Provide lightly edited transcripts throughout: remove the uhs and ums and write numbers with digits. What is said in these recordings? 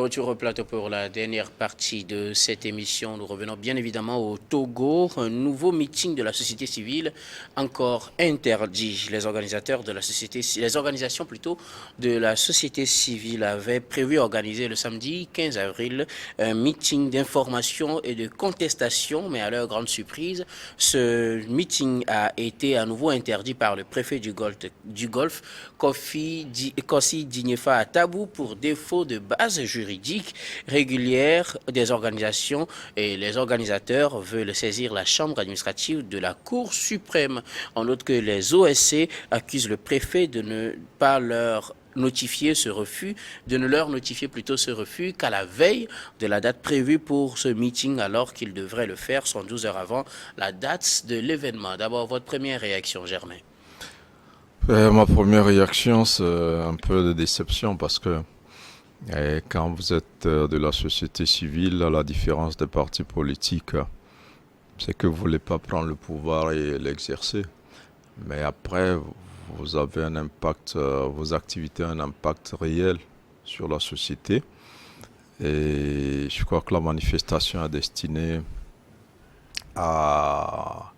Retour au plateau pour la dernière partie de cette émission. Nous revenons bien évidemment au Togo. Un nouveau meeting de la société civile encore interdit. Les organisateurs de la société, les organisations plutôt de la société civile avaient prévu organiser le samedi 15 avril un meeting d'information et de contestation, mais à leur grande surprise, ce meeting a été à nouveau interdit par le préfet du Golfe Kossi Dignefa Atabou pour défaut de base juridique régulière des organisations, et les organisateurs veulent saisir la chambre administrative de la Cour suprême. On note que les OSC accusent le préfet de ne pas leur notifier ce refus, de ne leur notifier plutôt ce refus qu'à la veille de la date prévue pour ce meeting, alors qu'ils devraient le faire 112 heures avant la date de l'événement. D'abord, votre première réaction, Germain? Ma première réaction, c'est un peu de déception parce que quand vous êtes de la société civile, à la différence des partis politiques, c'est que vous voulez pas prendre le pouvoir et l'exercer. Mais après, vous avez un impact, vos activités ont un impact réel sur la société. Et je crois que la manifestation est destinée à,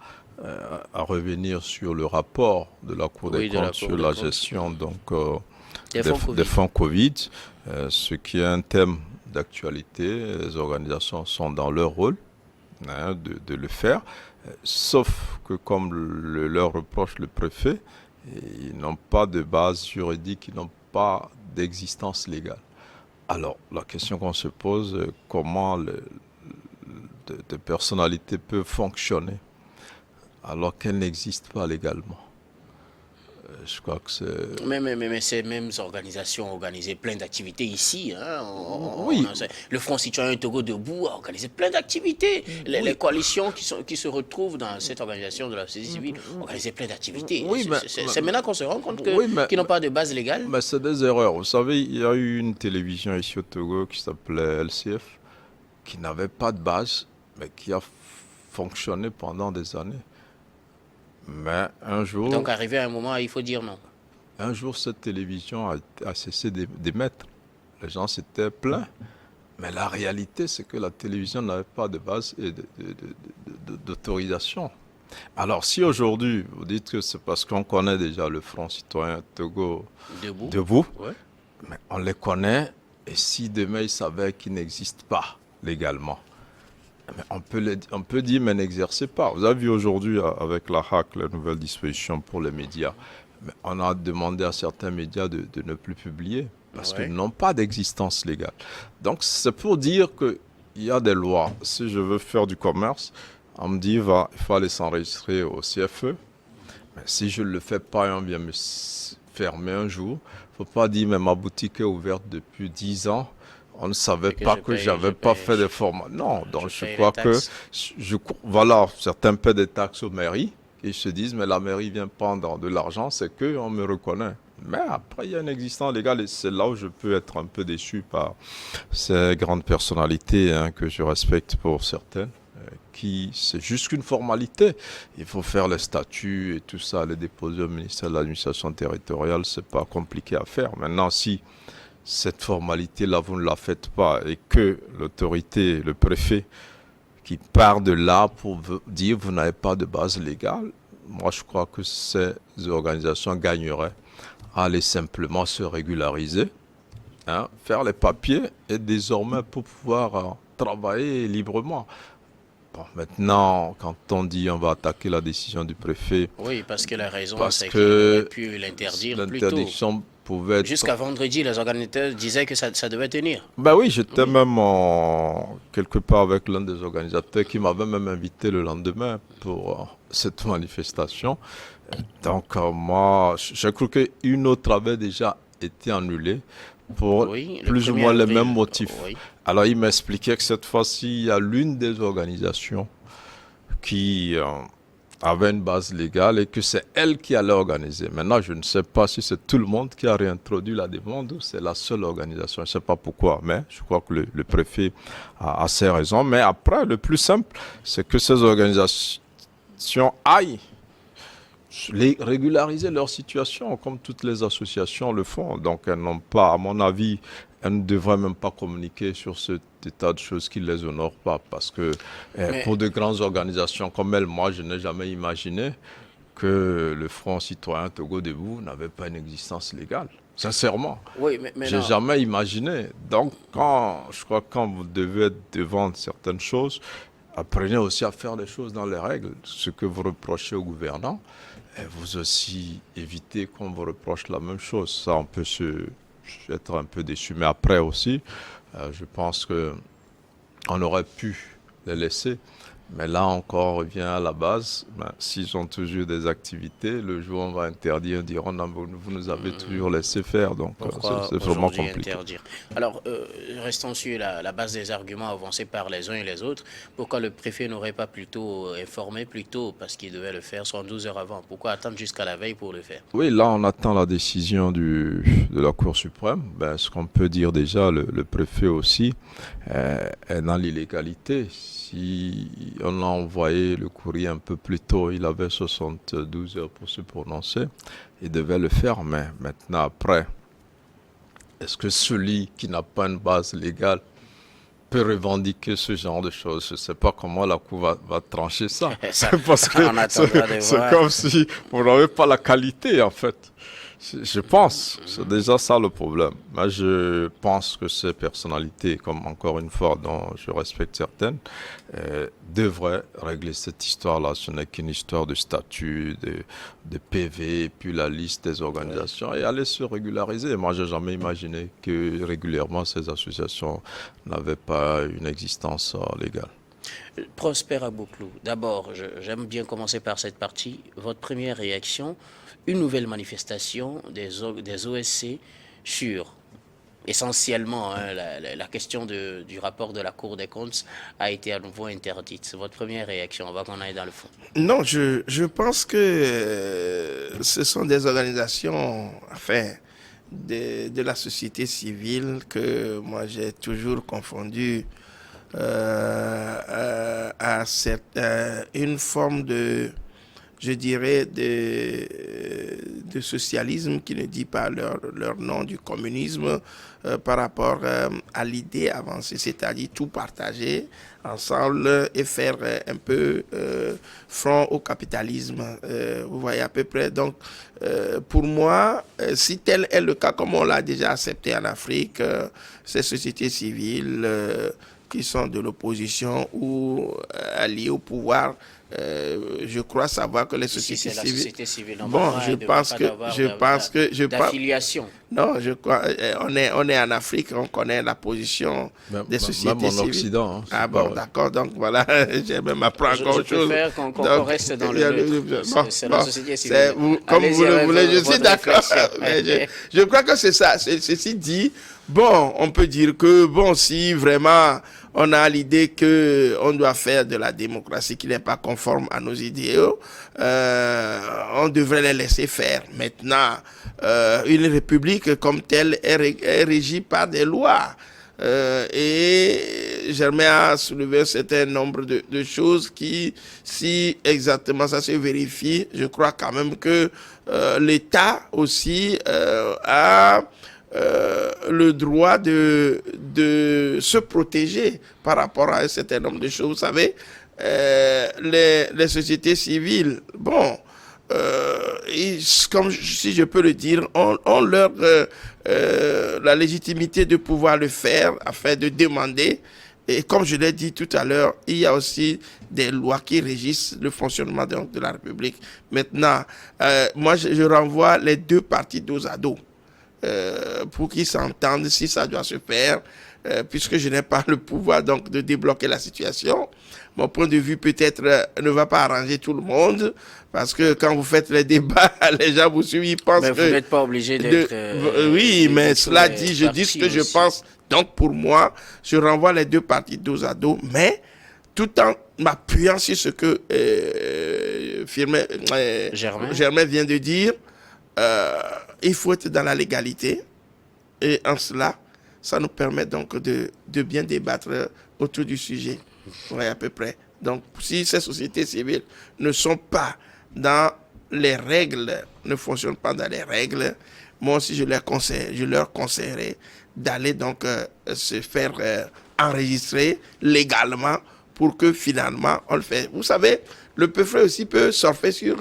à revenir sur le rapport de la Cour des Oui, de la comptes Cour sur des la comptes. gestion Des fonds Covid. des fonds Covid, ce qui est un thème d'actualité. Les organisations sont dans leur rôle de le faire, sauf que comme leur reproche le préfet, ils n'ont pas de base juridique, ils n'ont pas d'existence légale. Alors, la question qu'on se pose, comment des personnalités peuvent fonctionner alors qu'elles n'existent pas légalement. Je crois que c'est... Mais ces mêmes organisations ont organisé plein d'activités ici. Hein. Oui, Le Front citoyen Togo Debout a organisé plein d'activités. Les oui, coalitions qui se retrouvent dans cette organisation de la société civile ont organisé plein d'activités. oui, C'est maintenant qu'on se rend compte oui, qu'ils n'ont pas de base légale. mais c'est des erreurs. Vous savez, il y a eu une télévision ici au Togo qui s'appelait LCF, qui n'avait pas de base, mais qui a fonctionné pendant des années. Mais Donc, arrivé à un moment, il faut dire non. un jour, cette télévision a cessé d'émettre. Les gens s'étaient plaints. Mais la réalité, c'est que la télévision n'avait pas de base et d'autorisation. Alors, si aujourd'hui, vous dites que c'est parce qu'on connaît déjà le Front citoyen Togo Debout. debout, Ouais. mais on les connaît, et si demain ils savaient qu'ils n'existent pas légalement, mais on peut dire, mais n'exercez pas. Vous avez vu aujourd'hui avec la HAC, la nouvelle disposition pour les médias, mais on a demandé à certains médias de ne plus publier parce qu'ils Ouais. n'ont pas d'existence légale. Donc c'est pour dire qu'il y a des lois. Si je veux faire du commerce, on me dit il faut aller s'enregistrer au CFE. Mais si je ne le fais pas et on vient me fermer un jour, il ne faut pas dire mais ma boutique est ouverte depuis 10 ans. On ne savait Et que pas que j'avais pas fait de formation. Non, donc je paye les crois que, taxes. voilà, certains paient des taxes aux mairies et ils se disent, mais la mairie vient prendre de l'argent, c'est qu'on me reconnaît. Mais après, il y a une existence légale et c'est là où je peux être un peu déçu par ces grandes personnalités que je respecte pour certaines, qui, c'est juste qu'une formalité. Il faut faire les statuts et tout ça, les déposer au ministère de l'administration territoriale, c'est pas compliqué à faire. Maintenant, si cette formalité-là, vous ne la faites pas et que l'autorité, le préfet, qui part de là pour dire que vous n'avez pas de base légale, moi je crois que ces organisations gagneraient à aller simplement se régulariser, faire les papiers et désormais pour pouvoir travailler librement. Bon, maintenant, quand on dit on va attaquer la décision du préfet, Oui, parce que la raison, parce c'est qu'il aurait que pu l'interdire plus tôt. l'interdiction pouvait être... Jusqu'à vendredi, les organisateurs disaient que ça devait tenir. Ben oui, j'étais Oui. même quelque part avec l'un des organisateurs qui m'avait même invité le lendemain pour cette manifestation. Donc moi, je crois qu'une autre avait déjà été annulée pour Oui, le plus ou 1er moins les avril. mêmes motifs. Oui. Alors il m'expliquait que cette fois-ci, il y a l'une des organisations qui avait une base légale et que c'est elle qui allait organiser. Maintenant, je ne sais pas si c'est tout le monde qui a réintroduit la demande ou c'est la seule organisation. Je ne sais pas pourquoi, mais je crois que le préfet a ses raisons. Mais après, le plus simple, c'est que ces organisations aillent régulariser leur situation comme toutes les associations le font. Donc, elles n'ont pas, à mon avis, elle ne devrait même pas communiquer sur cet état de choses qui ne les honore pas. Parce que pour de grandes organisations comme elle, moi, je n'ai jamais imaginé que le Front citoyen Togo Debout n'avait pas une existence légale. Sincèrement. Oui, j'ai jamais imaginé. Donc, je crois que quand vous devez être devant certaines choses, apprenez aussi à faire les choses dans les règles. Ce que vous reprochez au gouvernant, et vous aussi évitez qu'on vous reproche la même chose. Ça, on peut être un peu déçu. Mais après aussi, je pense qu'on aurait pu les laisser. Mais là encore, on revient à la base. S'ils ont toujours des activités, le jour où on va interdire, ils diront non, vous nous avez toujours laissé faire. Donc c'est vraiment compliqué. Interdire. Alors, restons sur la base des arguments avancés par les uns et les autres. Pourquoi le préfet n'aurait pas plutôt informé plus tôt, parce qu'il devait le faire 72 heures avant? Pourquoi attendre jusqu'à la veille pour le faire? Oui, là, on attend la décision de la Cour suprême. Ce qu'on peut dire déjà, le préfet aussi est dans l'illégalité. Si on a envoyé le courrier un peu plus tôt, il avait 72 heures pour se prononcer. Il devait le faire, mais maintenant, après, est-ce que celui qui n'a pas une base légale peut revendiquer ce genre de choses? Je ne sais pas comment la Cour va trancher ça. Parce que c'est comme si vous n'avez pas la qualité, en fait. Je pense, c'est déjà ça le problème. Moi, je pense que ces personnalités, comme encore une fois, dont je respecte certaines, devraient régler cette histoire-là. Ce n'est qu'une histoire de statut, de PV, puis la liste des organisations, et aller se régulariser. Moi, je n'ai jamais imaginé que régulièrement ces associations n'avaient pas une existence légale. Prosper Abouklou, d'abord, j'aime bien commencer par cette partie. Votre première réaction, une nouvelle manifestation des OSC sur essentiellement la question du rapport de la Cour des comptes a été à nouveau interdite. C'est votre première réaction, on va qu'on aille dans le fond. Non, je pense que ce sont des organisations, enfin, de la société civile que moi j'ai toujours confondu à une forme de, je dirais, de socialisme qui ne dit pas leur nom, du communisme, par rapport à l'idée avancée, c'est-à-dire tout partager ensemble et faire un peu front au capitalisme. Vous voyez à peu près. Donc, pour moi, si tel est le cas, comme on l'a déjà accepté en Afrique, ces sociétés civiles qui sont de l'opposition ou alliées au pouvoir, je crois savoir que les sociétés civiles... la société civile, bon, je pense que d'affiliation. Non, je crois, on est en Afrique, on connaît la position des sociétés civiles. Même en Occident. Hein, ah bon, d'accord, donc voilà, j'ai même appris encore autre chose. Je préfère qu'on reste dans le c'est la société civile. Comme vous le voulez, je suis d'accord. Je crois que c'est ça. Ceci dit, bon, on peut dire que, bon, si vraiment on a l'idée qu'on doit faire de la démocratie qui n'est pas conforme à nos idéaux, on devrait les laisser faire. Maintenant, une république comme telle est régie par des lois. Et Germain a soulevé un certain nombre de choses qui, si exactement ça se vérifie, je crois quand même que l'État aussi a le droit de se protéger par rapport à un certain nombre de choses. Vous savez, les sociétés civiles, bon, comme si je peux le dire, ont leur la légitimité de pouvoir le faire afin de demander. Et comme je l'ai dit tout à l'heure, il y a aussi des lois qui régissent le fonctionnement de la République. Maintenant, moi, je renvoie les deux parties dos à dos pour qu'ils s'entendent si ça doit se faire, puisque je n'ai pas le pouvoir donc de débloquer la situation. Mon point de vue peut-être ne va pas arranger tout le monde, parce que quand vous faites les débats, les gens vous suivent, ils pensent que... vous n'êtes pas obligé d'être... oui, mais cela dit, je dis ce que je pense. Donc pour moi, je renvoie les deux parties dos à dos, mais tout en m'appuyant sur ce que Germain vient de dire, il faut être dans la légalité. Et en cela, ça nous permet donc de bien débattre autour du sujet. Oui, à peu près. Donc, si ces sociétés civiles ne sont pas dans les règles, ne fonctionnent pas dans les règles, moi aussi je leur conseillerais d'aller donc se faire enregistrer légalement pour que finalement on le fait. Vous savez, le préfet aussi peut surfer sur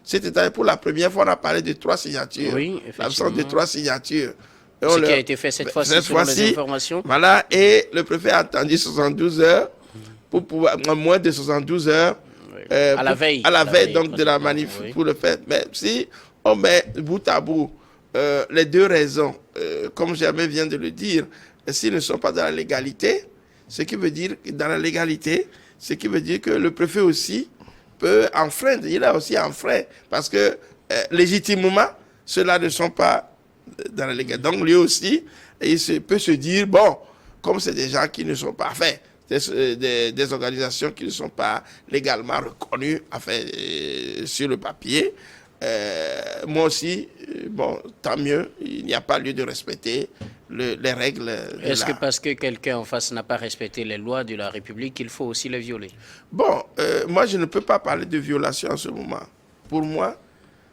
cet état. Pour la première fois, on a parlé de 3 signatures. Oui, l'absence de 3 signatures. Ce qui a été fait cette fois-ci, selon les informations. Voilà, et le préfet a attendu 72 heures, pour pouvoir, moins de 72 heures, à la veille donc de la manif pour le faire. Mais si on met bout à bout les 2 raisons, comme Germain vient de le dire, s'ils ne sont pas dans la légalité, ce qui veut dire que dans la légalité, ce qui veut dire que le préfet aussi peut enfreindre, il a aussi enfreint, parce que légitimement, ceux-là ne sont pas dans la légalité. Donc lui aussi, il peut se dire, bon, comme c'est des gens qui ne sont pas faits, des organisations qui ne sont pas légalement reconnues sur le papier, moi aussi, bon, tant mieux, il n'y a pas lieu de respecter les règles. Est-ce que parce que quelqu'un en face n'a pas respecté les lois de la République, il faut aussi les violer? Bon, moi je ne peux pas parler de violation en ce moment. Pour moi,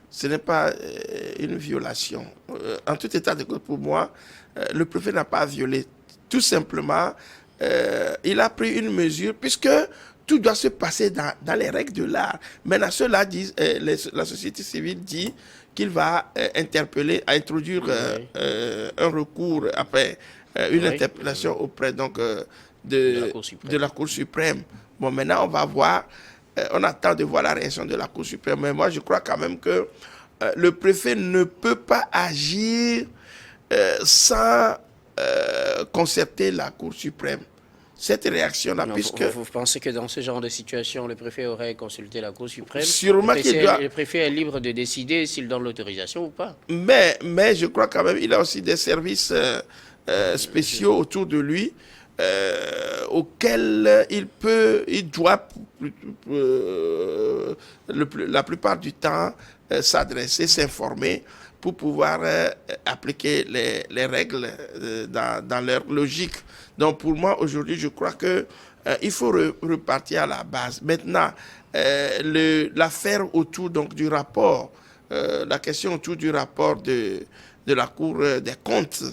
ce n'est pas une violation. En tout état de cause, pour moi, le préfet n'a pas violé. Tout simplement, il a pris une mesure, puisque tout doit se passer dans les règles de l'art. Maintenant, ceux-là disent, la société civile dit qu'il va introduire un recours après une interpellation auprès donc, de la Cour suprême. Bon, maintenant, on va voir, on attend de voir la réaction de la Cour suprême. Mais moi, je crois quand même que le préfet ne peut pas agir sans concerter la Cour suprême. Cette réaction-là, puisque... Vous pensez que dans ce genre de situation, le préfet aurait consulté la Cour suprême? Sûrement qu'il doit... Le préfet est libre de décider s'il donne l'autorisation ou pas. Mais je crois quand même qu'il a aussi des services spéciaux autour de lui auxquels il doit la plupart du temps s'adresser, s'informer pour pouvoir appliquer les règles dans leur logique. Donc pour moi, aujourd'hui, je crois que il faut repartir à la base. Maintenant, l'affaire autour donc, du rapport, la question autour du rapport de la Cour des comptes,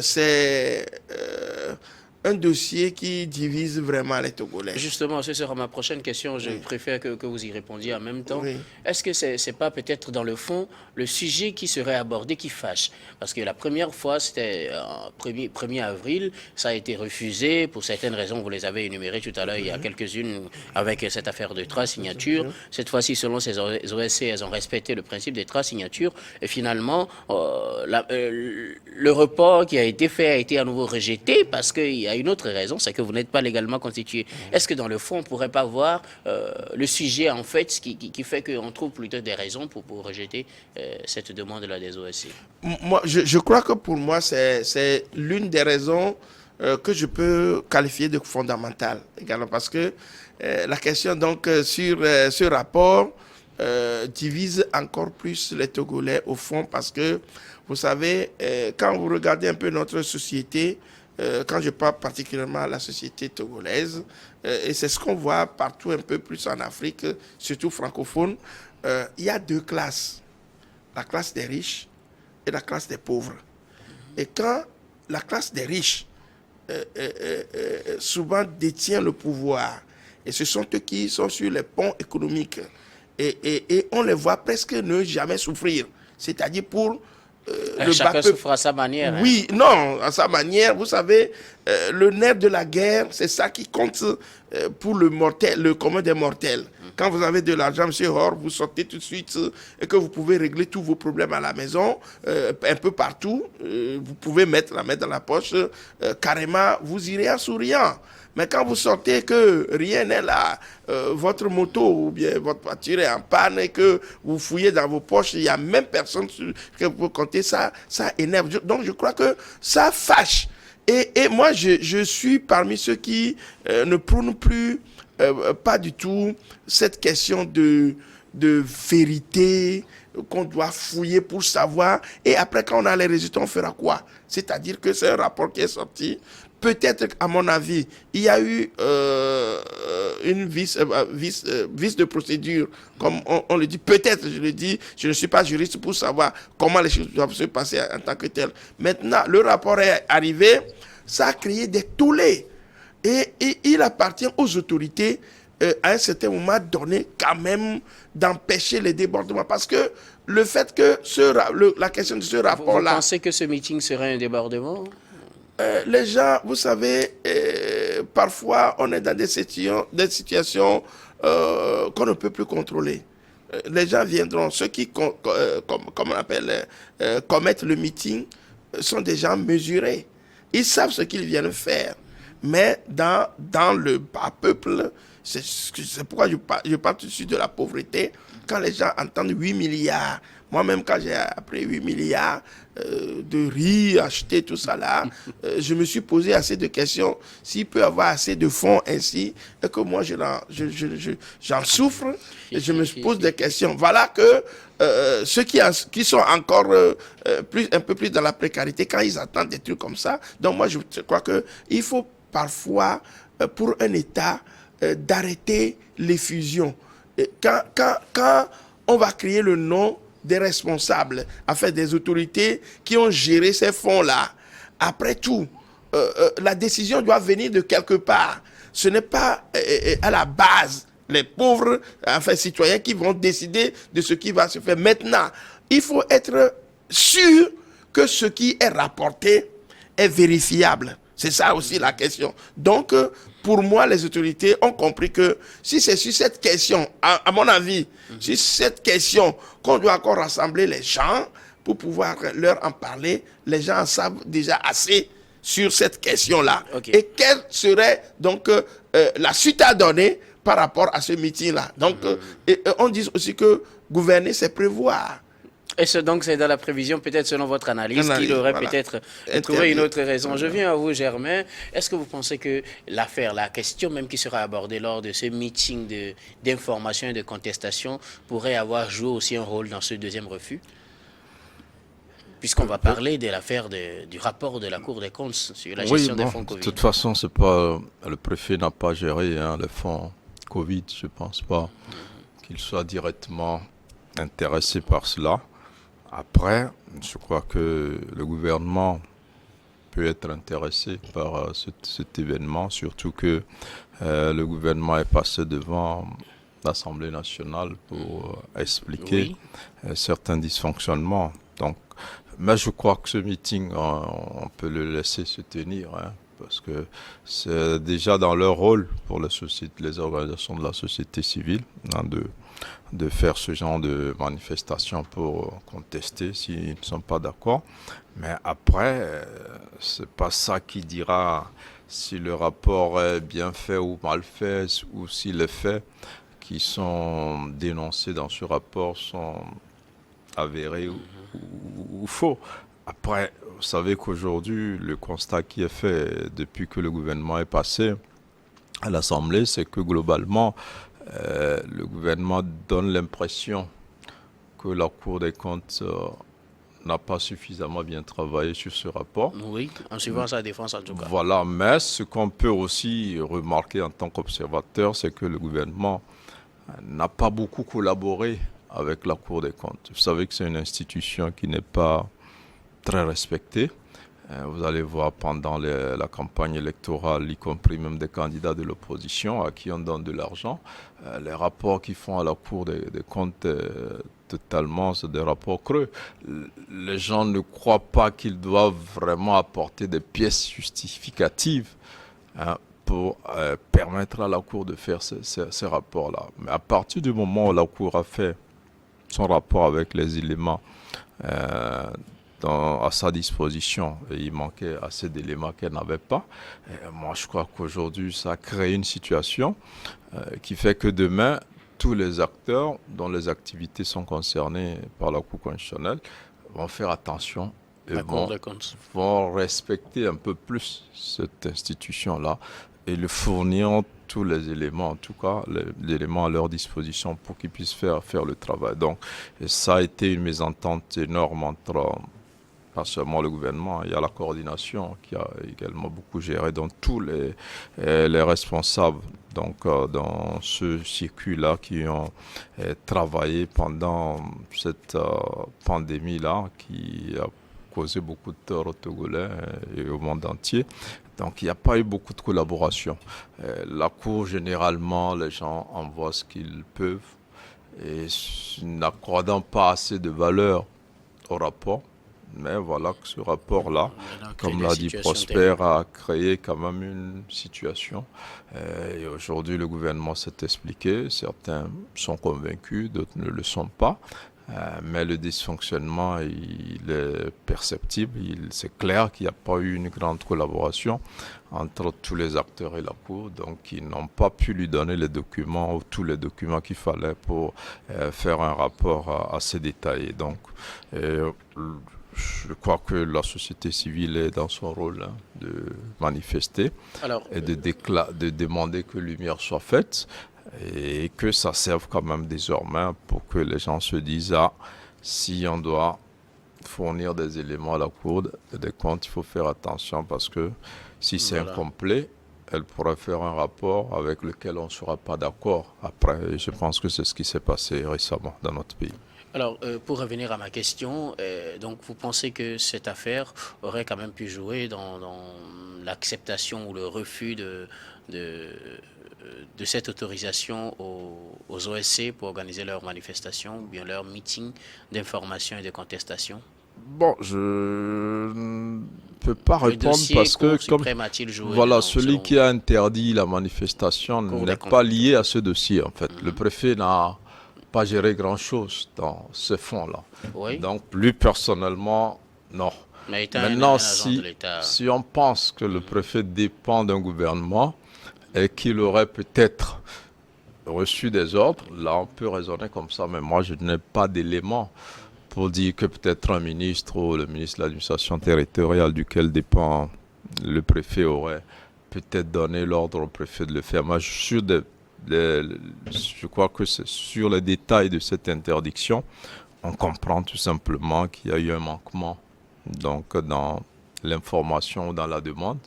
c'est un dossier qui divise vraiment les Togolais. Justement, ce sera ma prochaine question. Je préfère que vous y répondiez en même temps. Oui. Est-ce que ce n'est pas peut-être dans le fond le sujet qui serait abordé qui fâche? Parce que la première fois, c'était en 1er avril, ça a été refusé pour certaines raisons. Vous les avez énumérées tout à l'heure. Il y a quelques-unes avec cette affaire de 3 signatures. Cette fois-ci, selon ces OSC, elles ont respecté le principe des 3 signatures. Et finalement, le report qui a été fait a été à nouveau rejeté parce qu'il y a une autre raison, c'est que vous n'êtes pas légalement constitué. Est-ce que dans le fond, on ne pourrait pas voir le sujet, en fait, qui fait qu'on trouve plutôt des raisons pour rejeter cette demande-là des OSC? Moi, je crois que pour moi, c'est l'une des raisons que je peux qualifier de fondamentale également, parce que la question donc sur ce rapport divise encore plus les Togolais au fond, parce que vous savez, quand vous regardez un peu notre société, quand je parle particulièrement à la société togolaise, et c'est ce qu'on voit partout un peu plus en Afrique, surtout francophone, il y a 2 classes, la classe des riches et la classe des pauvres. Et quand la classe des riches souvent détient le pouvoir, et ce sont eux qui sont sur les ponts économiques, et on les voit presque ne jamais souffrir, c'est-à-dire pour... chacun souffre à sa manière. Oui, non, à sa manière. Vous savez, le nerf de la guerre, c'est ça qui compte pour le mortel, le commun des mortels. Quand vous avez de l'argent, monsieur Hor, vous sortez tout de suite et que vous pouvez régler tous vos problèmes à la maison, un peu partout. Vous pouvez mettre la main dans la poche, carrément, vous irez en souriant. Mais quand vous sortez que rien n'est là, votre moto ou bien votre voiture est en panne et que vous fouillez dans vos poches, il n'y a même personne que vous comptez, ça énerve. Donc je crois que ça fâche. Et moi, je suis parmi ceux qui ne prônent plus pas du tout cette question de vérité qu'on doit fouiller pour savoir. Et après, quand on a les résultats, on fera quoi? C'est-à-dire que c'est un rapport qui est sorti. peut-être, à mon avis, il y a eu une vice de procédure, comme on le dit. Peut-être, je le dis, je ne suis pas juriste pour savoir comment les choses doivent se passer en tant que tel. Maintenant, le rapport est arrivé, ça a créé des tollés. Et il appartient aux autorités, à un certain moment donné, quand même, d'empêcher les débordements. Parce que le fait que la question de ce rapport-là... Vous pensez que ce meeting serait un débordement? Les gens, vous savez, parfois, on est dans des situations qu'on ne peut plus contrôler. Les gens viendront. Ceux qui, comme on appelle, commettent le meeting sont des gens mesurés. Ils savent ce qu'ils viennent faire. Mais dans le bas peuple, c'est pourquoi je parle tout de suite de la pauvreté. Quand les gens entendent 8 milliards, moi-même quand j'ai appris 8 milliards de riz, acheter tout ça là, je me suis posé assez de questions. S'il peut y avoir assez de fonds ainsi, et que moi j'en souffre, et je me pose des questions. Voilà que ceux qui sont encore un peu plus dans la précarité, quand ils attendent des trucs comme ça, donc moi je crois qu'il faut parfois, pour un État, d'arrêter les fusions. Quand on va créer le nom des responsables, enfin des autorités qui ont géré ces fonds-là, après tout, la décision doit venir de quelque part. Ce n'est pas à la base les pauvres, enfin citoyens, qui vont décider de ce qui va se faire. Maintenant, il faut être sûr que ce qui est rapporté est vérifiable. C'est ça aussi la question. Donc, pour moi, les autorités ont compris que si c'est sur cette question, à mon avis, sur cette question qu'on doit encore rassembler les gens pour pouvoir leur en parler, les gens en savent déjà assez sur cette question-là. Okay. Et quelle serait donc la suite à donner par rapport à ce meeting-là. Donc, on dit aussi que gouverner, c'est prévoir. Et donc, c'est dans la prévision, peut-être selon votre analyse, qu'il aurait peut-être trouvé une autre raison. Je viens à vous, Germain. Est-ce que vous pensez que l'affaire, la question même qui sera abordée lors de ce meeting d'information et de contestation pourrait avoir joué aussi un rôle dans ce deuxième refus? Puisqu'on va parler de l'affaire du rapport de la Cour des comptes sur la gestion des fonds Covid. De toute façon, c'est pas, le préfet n'a pas géré les fonds Covid. Je ne pense pas qu'il soit directement intéressé par cela. Après, je crois que le gouvernement peut être intéressé par cet événement, surtout que le gouvernement est passé devant l'Assemblée nationale pour expliquer certains dysfonctionnements. Donc, mais je crois que ce meeting, on peut le laisser se tenir, parce que c'est déjà dans leur rôle pour les organisations de la société civile, de faire ce genre de manifestation pour contester s'ils ne sont pas d'accord. Mais après, c'est pas ça qui dira si le rapport est bien fait ou mal fait, ou si les faits qui sont dénoncés dans ce rapport sont avérés ou faux. Après, vous savez qu'aujourd'hui, le constat qui est fait depuis que le gouvernement est passé à l'Assemblée, c'est que globalement, le gouvernement donne l'impression que la Cour des comptes n'a pas suffisamment bien travaillé sur ce rapport. Oui, en suivant sa défense en tout cas. Voilà, mais ce qu'on peut aussi remarquer en tant qu'observateur, c'est que le gouvernement n'a pas beaucoup collaboré avec la Cour des comptes. Vous savez que c'est une institution qui n'est pas très respectée. Vous allez voir pendant la campagne électorale, y compris même des candidats de l'opposition à qui on donne de l'argent, les rapports qu'ils font à la Cour des comptes, totalement, c'est des rapports creux. Les gens ne croient pas qu'ils doivent vraiment apporter des pièces justificatives pour permettre à la Cour de faire ces rapports-là. Mais à partir du moment où la Cour a fait son rapport avec les éléments à sa disposition, et il manquait assez d'éléments qu'elle n'avait pas. Et moi, je crois qu'aujourd'hui, ça a créé une situation qui fait que demain, tous les acteurs dont les activités sont concernées par la Cour constitutionnelle vont faire attention et vont respecter un peu plus cette institution-là et le fournir tous les éléments, en tout cas, les éléments à leur disposition pour qu'ils puissent faire le travail. Donc, ça a été une mésentente énorme entre pas seulement le gouvernement, il y a la coordination qui a également beaucoup géré, donc tous les responsables donc, dans ce circuit-là qui ont travaillé pendant cette pandémie-là qui a causé beaucoup de tort aux Togolais et au monde entier. Donc il n'y a pas eu beaucoup de collaboration. La Cour, généralement, les gens envoient ce qu'ils peuvent et n'accordant pas assez de valeur au rapport. Mais voilà que ce rapport-là, comme l'a dit Prosper, a créé quand même une situation. Et aujourd'hui, le gouvernement s'est expliqué. Certains sont convaincus, d'autres ne le sont pas. Mais le dysfonctionnement, il est perceptible. C'est clair qu'il n'y a pas eu une grande collaboration entre tous les acteurs et la Cour. Donc, ils n'ont pas pu lui donner les documents ou tous les documents qu'il fallait pour faire un rapport assez détaillé. Donc, je crois que la société civile est dans son rôle de manifester et de demander que lumière soit faite et que ça serve quand même désormais pour que les gens se disent si on doit fournir des éléments à la Cour des comptes, il faut faire attention parce que si c'est incomplet, elle pourrait faire un rapport avec lequel on ne sera pas d'accord après. Et je pense que c'est ce qui s'est passé récemment dans notre pays. Alors, pour revenir à ma question, donc vous pensez que cette affaire aurait quand même pu jouer dans l'acceptation ou le refus de cette autorisation aux OSC pour organiser leurs manifestations ou bien leurs meetings d'information et de contestation? Bon, je ne peux pas répondre parce que celui qui a interdit la manifestation n'est pas lié à ce dossier en fait. Le préfet n'a pas géré grand-chose dans ce fonds-là. Oui. Donc, lui, personnellement, non. Mais maintenant, si on pense que le préfet dépend d'un gouvernement et qu'il aurait peut-être reçu des ordres, là, on peut raisonner comme ça. Mais moi, je n'ai pas d'éléments pour dire que peut-être un ministre ou le ministre de l'administration territoriale duquel dépend le préfet aurait peut-être donné l'ordre au préfet de le faire. Moi, je crois que c'est sur les détails de cette interdiction, on comprend tout simplement qu'il y a eu un manquement donc, dans l'information ou dans la demande.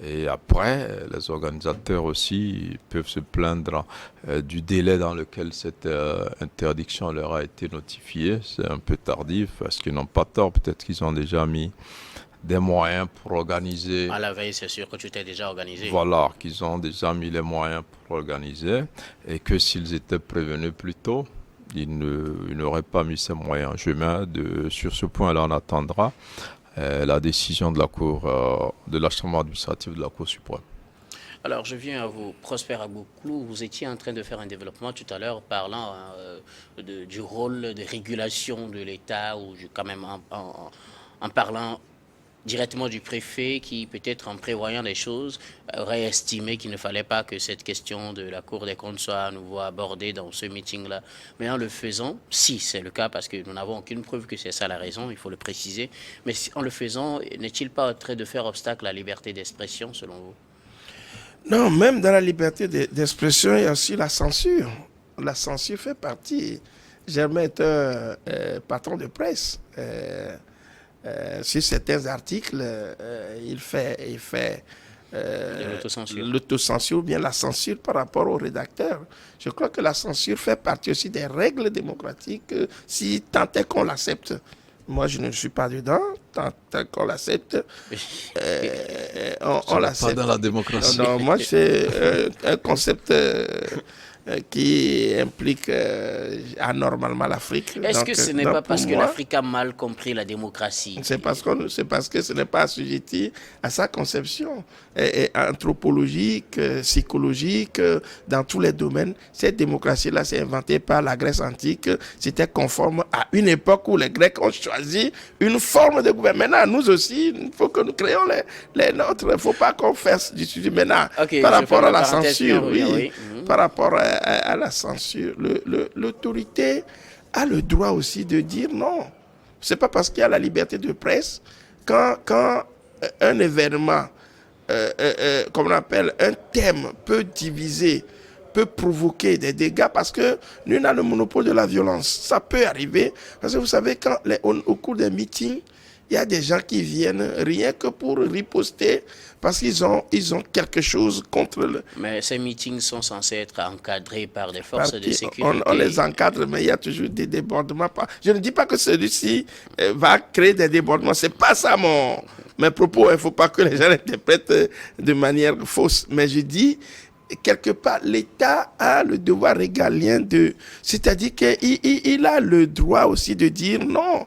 Et après, les organisateurs aussi peuvent se plaindre du délai dans lequel cette interdiction leur a été notifiée. C'est un peu tardif parce qu'ils n'ont pas tort. Peut-être qu'ils ont déjà mis des moyens pour organiser. À la veille, c'est sûr que tu t'es déjà organisé. Voilà, qu'ils ont déjà mis les moyens pour organiser et que s'ils étaient prévenus plus tôt, ils n'auraient pas mis ces moyens en chemin. Sur ce point-là, on attendra la décision de la Cour, de la Chambre administrative de la Cour suprême. Alors, je viens à vous, Prosper Agboklou. Vous étiez en train de faire un développement tout à l'heure parlant du rôle de régulation de l'État ou quand même en parlant directement du préfet qui, peut-être en prévoyant les choses, aurait estimé qu'il ne fallait pas que cette question de la Cour des comptes soit à nouveau abordée dans ce meeting-là. Mais en le faisant, si c'est le cas, parce que nous n'avons aucune preuve que c'est ça la raison, il faut le préciser, mais en le faisant, n'est-il pas en train de faire obstacle à la liberté d'expression, selon vous? Non, même dans la liberté d'expression, il y a aussi la censure. La censure fait partie. J'aimerais être patron de presse. Sur certains articles, il fait l'autocensure ou bien la censure par rapport au rédacteur. Je crois que la censure fait partie aussi des règles démocratiques, si tant est qu'on l'accepte. Moi, je ne suis pas dedans, tant qu'on l'accepte. On l'accepte. Pas dans la démocratie. Non, moi, c'est un concept qui implique anormalement l'Afrique. Est-ce que ce n'est pas parce que l'Afrique a mal compris la démocratie? C'est parce que ce n'est pas assujetti à sa conception anthropologique, psychologique, dans tous les domaines. Cette démocratie-là s'est inventée par la Grèce antique. C'était conforme à une époque où les Grecs ont choisi une forme de gouvernement. Maintenant, nous aussi, il faut que nous créons les nôtres. Il ne faut pas qu'on fasse du sujet maintenant. Par rapport à la censure, oui. Par rapport à la censure, l'autorité a le droit aussi de dire non. C'est pas parce qu'il y a la liberté de presse quand un événement, comme on appelle un thème, peut diviser, peut provoquer des dégâts, parce que nous avons le monopole de la violence. Ça peut arriver, parce que vous savez, au cours des meetings, il y a des gens qui viennent rien que pour riposter parce qu'ils ont quelque chose contre le... Mais ces meetings sont censés être encadrés par des forces de sécurité. On les encadre, mais il y a toujours des débordements. Je ne dis pas que celui-ci va créer des débordements. C'est pas ça mes propos. Il ne faut pas que les gens l'interprètent de manière fausse. Mais je dis, quelque part, l'État a le devoir régalien c'est-à-dire qu'il a le droit aussi de dire non.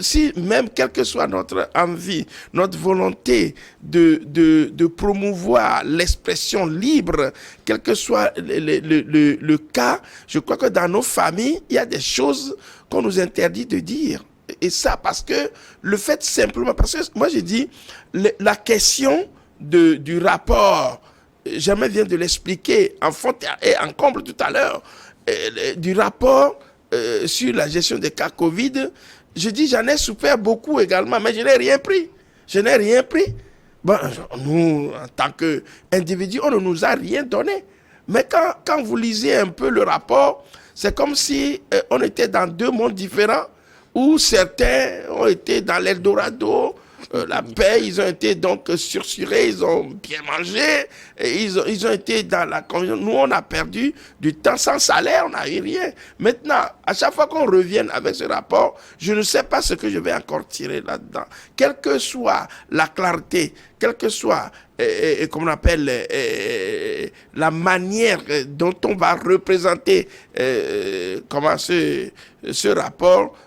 Si même, quelle que soit notre envie, notre volonté de promouvoir l'expression libre, quel que soit le cas, je crois que dans nos familles, il y a des choses qu'on nous interdit de dire. Et ça, parce que le fait simplement, parce que moi j'ai dit, la question du rapport, Germain vient de l'expliquer en fond et en comble tout à l'heure, du rapport sur la gestion des cas Covid. Je dis, j'en ai souffert beaucoup également, mais je n'ai rien pris. Je n'ai rien pris. Bon, nous, en tant qu'individus, on ne nous a rien donné. Mais quand vous lisez un peu le rapport, c'est comme si on était dans deux mondes différents, où certains ont été dans l'Eldorado, la paix, ils ont été donc sursurés, ils ont bien mangé, et ils ont été dans la confusion. Nous, on a perdu du temps sans salaire, on n'a eu rien. Maintenant, à chaque fois qu'on revient avec ce rapport, je ne sais pas ce que je vais encore tirer là-dedans. Quelle que soit la clarté, quelle que soit, comment on appelle, la manière dont on va représenter comment ce rapport,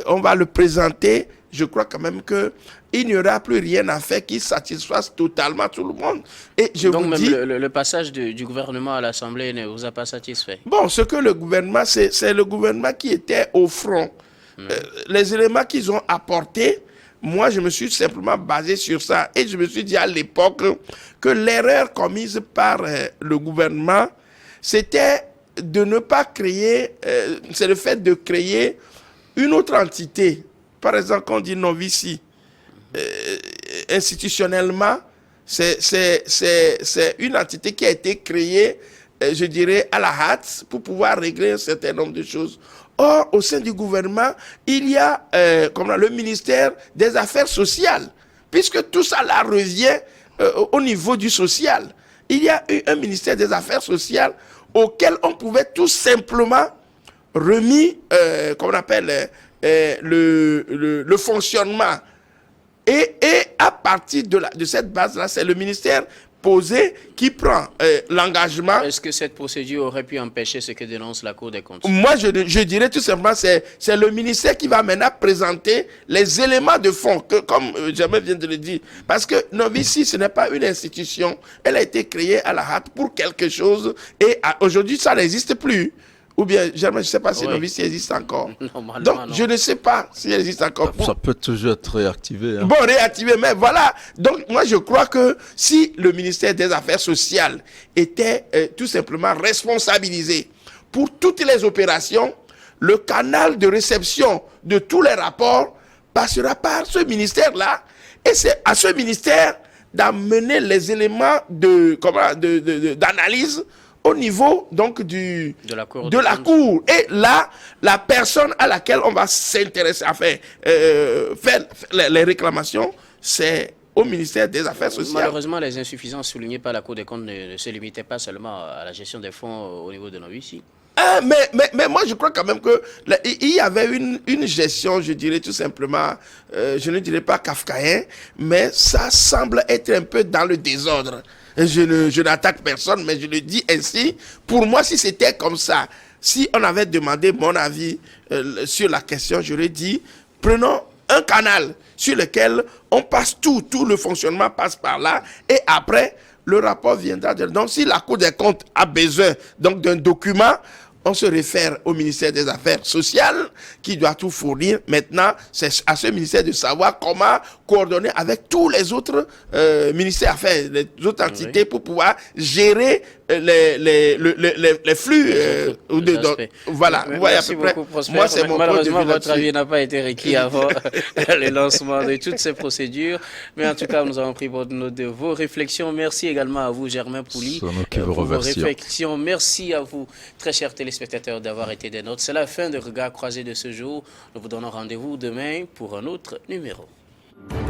on va le présenter, je crois quand même qu'il n'y aura plus rien à faire qui satisfasse totalement tout le monde. Et je donc vous même dis, le passage du gouvernement à l'Assemblée ne vous a pas satisfait? Bon, ce que le gouvernement, c'est le gouvernement qui était au front. Les éléments qu'ils ont apportés, moi je me suis simplement basé sur ça. Et je me suis dit à l'époque que l'erreur commise par le gouvernement, c'était de ne pas créer, c'est le fait de créer une autre entité. Par exemple, quand on dit Novici, institutionnellement, c'est une entité qui a été créée, je dirais, à la hâte pour pouvoir régler un certain nombre de choses. Or, au sein du gouvernement, il y a le ministère des Affaires sociales, puisque tout ça là revient au niveau du social. Il y a eu un ministère des Affaires sociales auquel on pouvait tout simplement remis, comment on appelle, le fonctionnement. Et à partir de cette base-là, c'est le ministère posé qui prend l'engagement. Est-ce que cette procédure aurait pu empêcher ce que dénonce la Cour des comptes? Moi, je dirais tout simplement, c'est le ministère qui va maintenant présenter les éléments de fond, comme Germain vient de le dire. Parce que Novici, ce n'est pas une institution. Elle a été créée à la hâte pour quelque chose. Et aujourd'hui, ça n'existe plus. Ou bien, je ne sais pas si Novici existe encore. Donc, je ne sais pas si elle existe encore. Ça peut toujours être réactivé. Hein. Bon, réactivé, mais voilà. Donc, moi, je crois que si le ministère des Affaires sociales était tout simplement responsabilisé pour toutes les opérations, le canal de réception de tous les rapports passera par ce ministère-là. Et c'est à ce ministère d'amener les éléments d'analyse au niveau donc de la cour. Et là, la personne à laquelle on va s'intéresser, enfin, faire les réclamations, c'est au ministère des Affaires sociales. Malheureusement, les insuffisances soulignées par la Cour des comptes ne se limitaient pas seulement à la gestion des fonds au niveau de Novici. Mais moi, je crois quand même qu'il y avait une gestion, je dirais tout simplement, je ne dirais pas kafkaïen, mais ça semble être un peu dans le désordre. Je n'attaque personne, mais je le dis ainsi. Pour moi, si c'était comme ça, si on avait demandé mon avis sur la question, j'aurais dit, prenons un canal sur lequel on passe tout le fonctionnement passe par là, et après, le rapport viendra. Donc, si la Cour des comptes a besoin d'un document, on se réfère au ministère des Affaires sociales qui doit tout fournir. Maintenant, c'est à ce ministère de savoir comment coordonner avec tous les autres ministères, enfin, les autres entités pour pouvoir gérer les flux. Voilà. Merci beaucoup, Prosper. Moi, c'est mon malheureusement, votre avis n'a pas été requis avant le lancement de toutes ces procédures. Mais en tout cas, nous avons pris bonne note de vos réflexions. Merci également à vous, Germain Pouli, pour vos réflexions. Merci à vous, très chers téléspectateurs, d'avoir été des nôtres. C'est la fin de Regard croisé de ce jour. Nous vous donnons rendez-vous demain pour un autre numéro. Merci.